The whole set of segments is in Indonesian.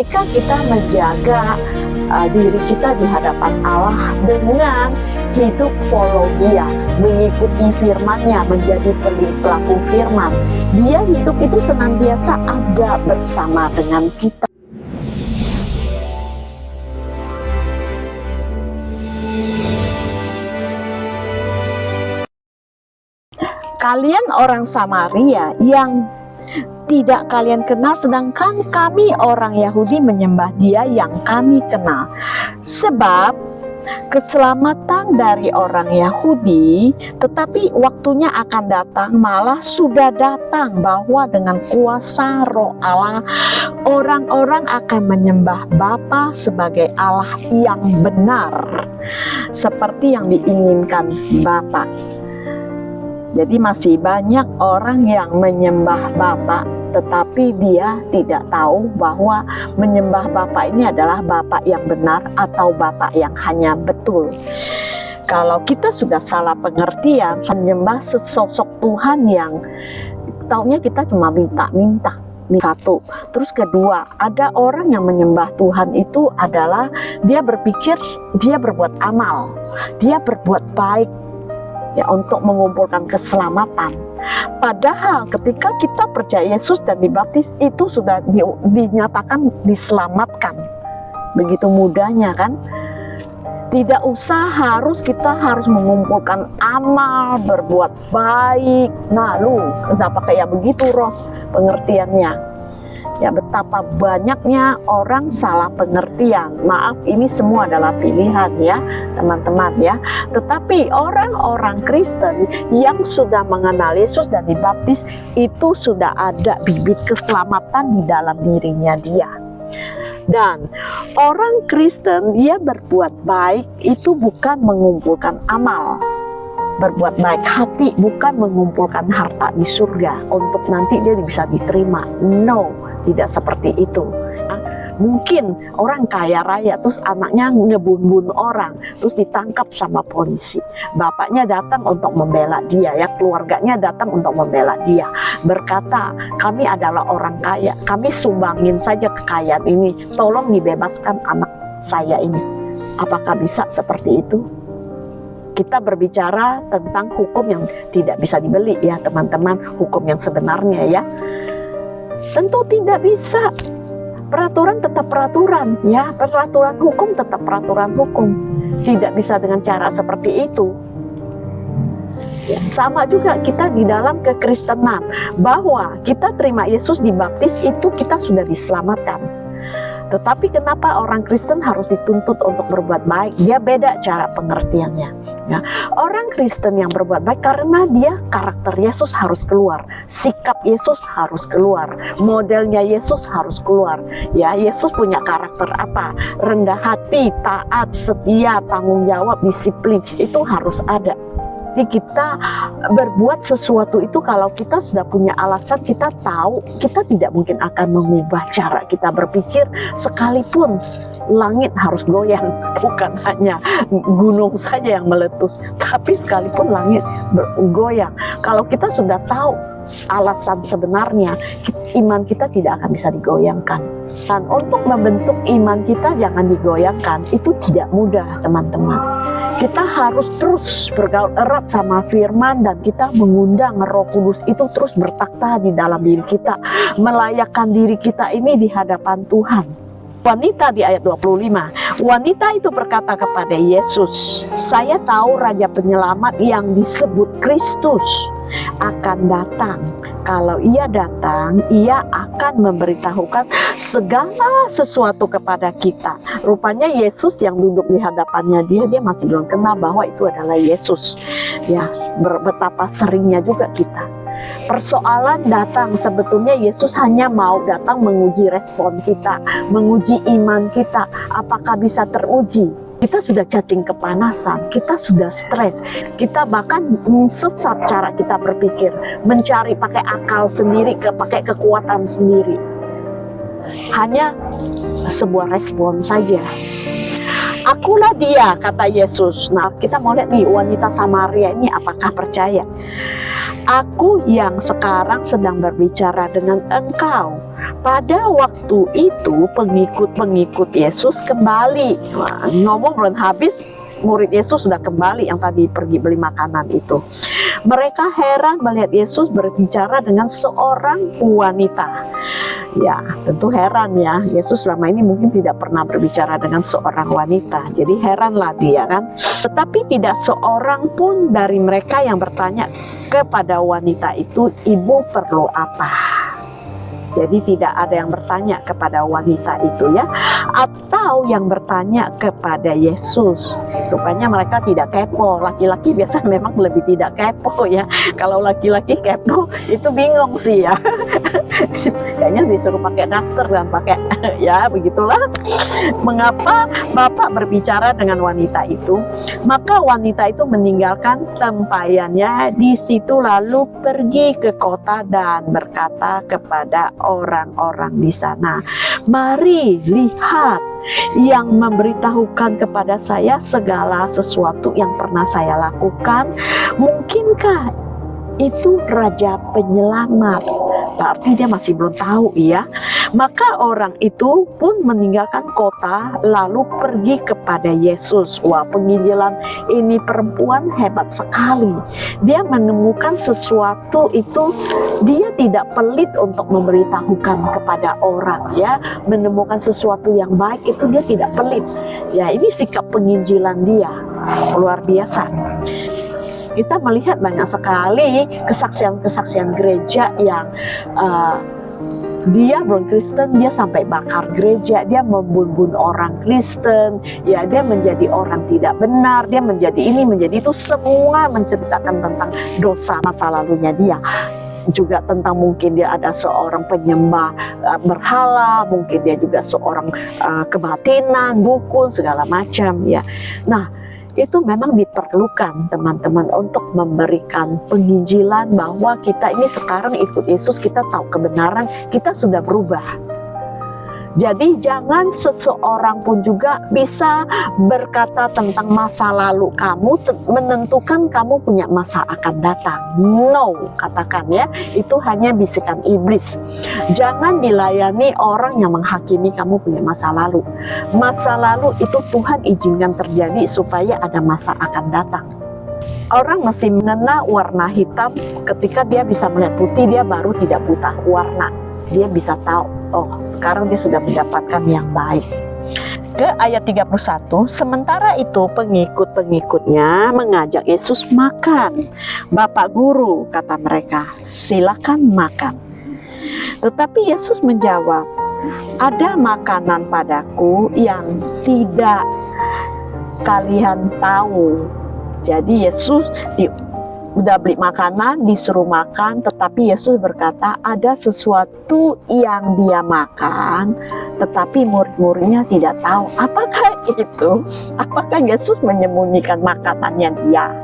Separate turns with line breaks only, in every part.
Ketika kita menjaga diri kita di hadapan Allah dengan hidup follow Dia, mengikuti firman-Nya, menjadi pelaku firman, Dia hidup itu senantiasa ada bersama dengan kita. Kalian orang Samaria yang tidak kalian kenal, sedangkan kami orang Yahudi menyembah Dia yang kami kenal. Sebab keselamatan dari orang Yahudi, tetapi waktunya akan datang, malah sudah datang, bahwa dengan kuasa Roh Allah orang-orang akan menyembah Bapa sebagai Allah yang benar, seperti yang diinginkan Bapa. Jadi masih banyak orang yang menyembah Bapa, tetapi dia tidak tahu bahwa menyembah Bapa ini adalah Bapa yang benar atau Bapa yang hanya betul. Kalau kita sudah salah pengertian, menyembah sesosok Tuhan yang taunya kita cuma minta-minta. Satu, terus kedua, ada orang yang menyembah Tuhan itu adalah dia berpikir dia berbuat amal, dia berbuat baik, ya, untuk mengumpulkan keselamatan. Padahal ketika kita percaya Yesus dan dibaptis, itu sudah dinyatakan diselamatkan. Begitu mudahnya kan? Tidak usah kita harus mengumpulkan amal, berbuat baik. Nah, kenapa kayak begitu, Ros, pengertiannya? Ya, betapa banyaknya orang salah pengertian. Maaf, ini semua adalah pilihan ya teman-teman ya. Tetapi orang-orang Kristen yang sudah mengenal Yesus dan dibaptis, itu sudah ada bibit keselamatan di dalam dirinya dia. Dan orang Kristen dia berbuat baik itu bukan mengumpulkan amal. Berbuat baik hati bukan mengumpulkan harta di surga untuk nanti dia bisa diterima. No, tidak seperti itu. Mungkin orang kaya raya terus anaknya ngebun-bun orang, terus ditangkap sama polisi. Bapaknya datang untuk membela dia, ya, keluarganya datang untuk membela dia. Berkata, kami adalah orang kaya, kami sumbangin saja kekayaan ini, tolong dibebaskan anak saya ini. Apakah bisa seperti itu? Kita berbicara tentang hukum yang tidak bisa dibeli ya teman-teman, hukum yang sebenarnya ya. Tentu tidak bisa. Peraturan tetap peraturan ya, peraturan hukum tetap peraturan hukum. Tidak bisa dengan cara seperti itu. Ya, sama juga kita di dalam kekristenan, bahwa kita terima Yesus dibaptis itu kita sudah diselamatkan. Tetapi kenapa orang Kristen harus dituntut untuk berbuat baik? Dia beda cara pengertiannya. Ya. Orang Kristen yang berbuat baik karena dia karakter Yesus harus keluar, sikap Yesus harus keluar, modelnya Yesus harus keluar. Ya, Yesus punya karakter apa? Rendah hati, taat, setia, tanggung jawab, disiplin, itu harus ada. Jadi kita berbuat sesuatu itu kalau kita sudah punya alasan, kita tahu kita tidak mungkin akan mengubah cara kita berpikir, sekalipun langit harus goyang, bukan hanya gunung saja yang meletus, tapi sekalipun langit bergoyang. Kalau kita sudah tahu alasan sebenarnya, iman kita tidak akan bisa digoyangkan. Dan untuk membentuk iman kita jangan digoyangkan, itu tidak mudah teman-teman. Kita harus terus bergaul erat sama firman, dan kita mengundang Roh Kudus itu terus bertakhta di dalam diri kita, melayakkan diri kita ini di hadapan Tuhan. Wanita di ayat 25, wanita itu berkata kepada Yesus, saya tahu Raja Penyelamat yang disebut Kristus akan datang. Kalau ia datang, ia akan memberitahukan segala sesuatu kepada kita. Rupanya Yesus yang duduk di hadapannya dia masih belum kenal bahwa itu adalah Yesus. Ya, betapa seringnya juga kita. Persoalan datang, sebetulnya Yesus hanya mau datang menguji respon kita, menguji iman kita, apakah bisa teruji. Kita sudah cacing kepanasan, kita sudah stres, kita bahkan sesat cara kita berpikir, mencari pakai akal sendiri, pakai kekuatan sendiri. Hanya sebuah respon saja. Akulah dia, kata Yesus. Nah, kita mau lihat nih wanita Samaria ini apakah percaya. Aku yang sekarang sedang berbicara dengan engkau Pada waktu itu pengikut-pengikut Yesus kembali. Wah, ngomong belum habis, murid Yesus sudah kembali yang tadi pergi beli makanan itu. Mereka heran melihat Yesus berbicara dengan seorang wanita. Ya, tentu heran ya. Yesus selama ini mungkin tidak pernah berbicara dengan seorang wanita. Jadi heranlah dia kan. Tetapi tidak seorang pun dari mereka yang bertanya kepada wanita itu, "Ibu perlu apa?" Jadi tidak ada yang bertanya kepada wanita itu ya, atau yang bertanya kepada Yesus. Rupanya mereka tidak kepo. Laki-laki biasa memang lebih tidak kepo ya. Kalau laki-laki kepo itu bingung sih ya. Kayaknya disuruh pakai daster dan pakai ya begitulah. Mengapa Bapak berbicara dengan wanita itu? Maka wanita itu meninggalkan tempayannya di situ lalu pergi ke kota dan berkata kepada orang-orang di sana, "Mari lihat yang memberitahukan kepada saya segala sesuatu yang pernah saya lakukan. Mungkinkah itu Raja Penyelamat?" Berarti dia masih belum tahu ya. Maka orang itu pun meninggalkan kota lalu pergi kepada Yesus. Wah, penginjilan ini perempuan hebat sekali. Dia menemukan sesuatu itu, dia tidak pelit untuk memberitahukan kepada orang ya. Menemukan sesuatu yang baik itu dia tidak pelit. Ya, ini sikap penginjilan dia. Luar biasa. Kita melihat banyak sekali kesaksian-kesaksian gereja yang dia belum Kristen, dia sampai bakar gereja, dia membunuh orang Kristen, ya dia menjadi orang tidak benar, dia menjadi ini, menjadi itu, semua menceritakan tentang dosa masa lalunya dia. Juga tentang mungkin dia ada seorang penyembah berhala, mungkin dia juga seorang kebatinan, dukun, segala macam ya. Nah, itu memang diperlukan teman-teman untuk memberikan penginjilan bahwa kita ini sekarang ikut Yesus, kita tahu kebenaran, kita sudah berubah. Jadi jangan seseorang pun juga bisa berkata tentang masa lalu kamu, menentukan kamu punya masa akan datang. No, katakan ya, itu hanya bisikan iblis. Jangan dilayani orang yang menghakimi kamu punya masa lalu. Masa lalu itu Tuhan izinkan terjadi supaya ada masa akan datang. Orang masih mengenal warna hitam ketika dia bisa melihat putih, dia baru tidak buta warna. Dia bisa tahu, oh sekarang dia sudah mendapatkan yang baik. Ke ayat 31, sementara itu pengikut-pengikutnya mengajak Yesus makan. "Bapak Guru," kata mereka, "silakan makan." Tetapi Yesus menjawab, "Ada makanan padaku yang tidak kalian tahu." Jadi Yesus udah beli makanan, disuruh makan, tetapi Yesus berkata ada sesuatu yang dia makan, tetapi murid-muridnya tidak tahu. Apakah itu? Apakah Yesus menyembunyikan makanannya dia?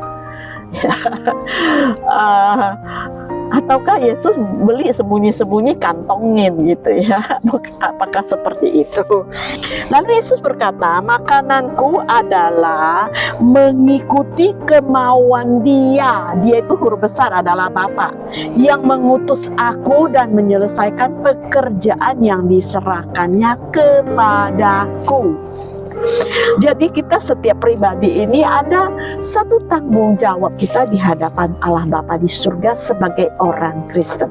Ataukah Yesus beli sembunyi-sembunyi kantongin gitu ya? Apakah seperti itu? Lalu Yesus berkata, "Makananku adalah mengikuti kemauan Dia." Dia itu huruf besar adalah Bapa yang mengutus aku dan menyelesaikan pekerjaan yang diserahkannya kepadaku. Jadi kita setiap pribadi ini ada satu tanggung jawab kita di hadapan Allah Bapa di surga sebagai orang Kristen.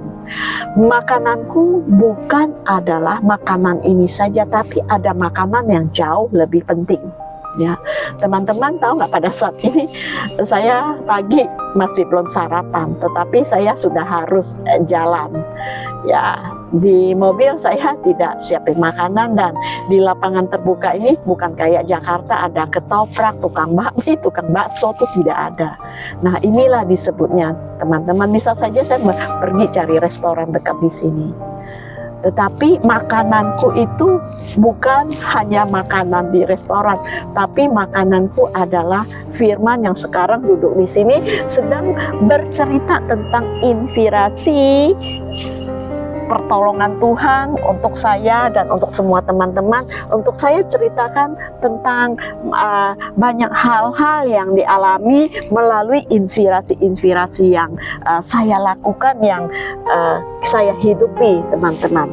Makananku bukan adalah makanan ini saja, tapi ada makanan yang jauh lebih penting. Ya, teman-teman tahu nggak, pada saat ini saya pagi masih belum sarapan, tetapi saya sudah harus jalan. Ya, di mobil saya tidak siapin makanan, dan di lapangan terbuka ini bukan kayak Jakarta ada ketoprak, tukang bakmi, tukang bakso, itu tidak ada. Nah, inilah disebutnya teman-teman, bisa saja saya pergi cari restoran dekat di sini. Tetapi makananku itu bukan hanya makanan di restoran, tapi makananku adalah firman yang sekarang duduk di sini sedang bercerita tentang inspirasi pertolongan Tuhan untuk saya dan untuk semua teman-teman. Untuk saya ceritakan tentang banyak hal-hal yang dialami melalui inspirasi-inspirasi yang saya lakukan, yang saya hidupi, teman-teman.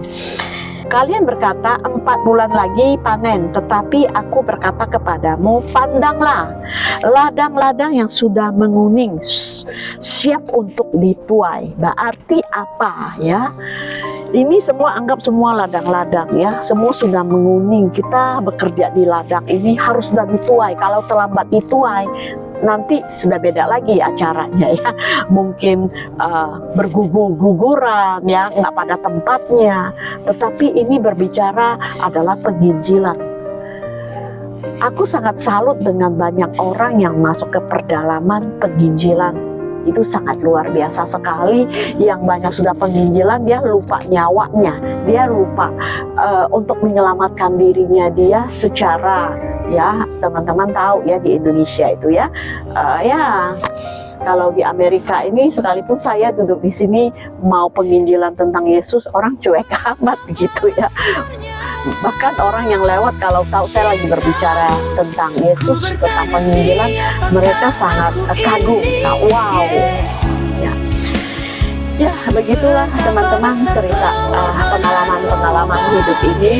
Kalian berkata 4 bulan lagi panen, tetapi aku berkata kepadamu, pandanglah ladang-ladang yang sudah menguning, siap untuk dituai. Berarti apa ya? Ini semua, anggap semua ladang-ladang ya, semua sudah menguning. Kita bekerja di ladang ini harus sudah dituai. Kalau terlambat dituai, nanti sudah beda lagi acaranya ya. Mungkin bergugur-guguran ya, nggak pada tempatnya. Tetapi ini berbicara adalah penginjilan. Aku sangat salut dengan banyak orang yang masuk ke perdalaman penginjilan. Itu sangat luar biasa sekali. Yang banyak sudah penginjilan, dia lupa nyawanya, dia lupa untuk menyelamatkan dirinya dia secara, ya teman-teman tahu ya di Indonesia itu ya, ya kalau di Amerika ini sekalipun saya duduk di sini mau penginjilan tentang Yesus, orang cuek amat gitu ya. Bahkan orang yang lewat kalau tahu saya lagi berbicara tentang Yesus, tentang penginjilan, mereka sangat kagum, wow ya. Ya begitulah teman-teman cerita pengalaman-pengalaman hidup ini.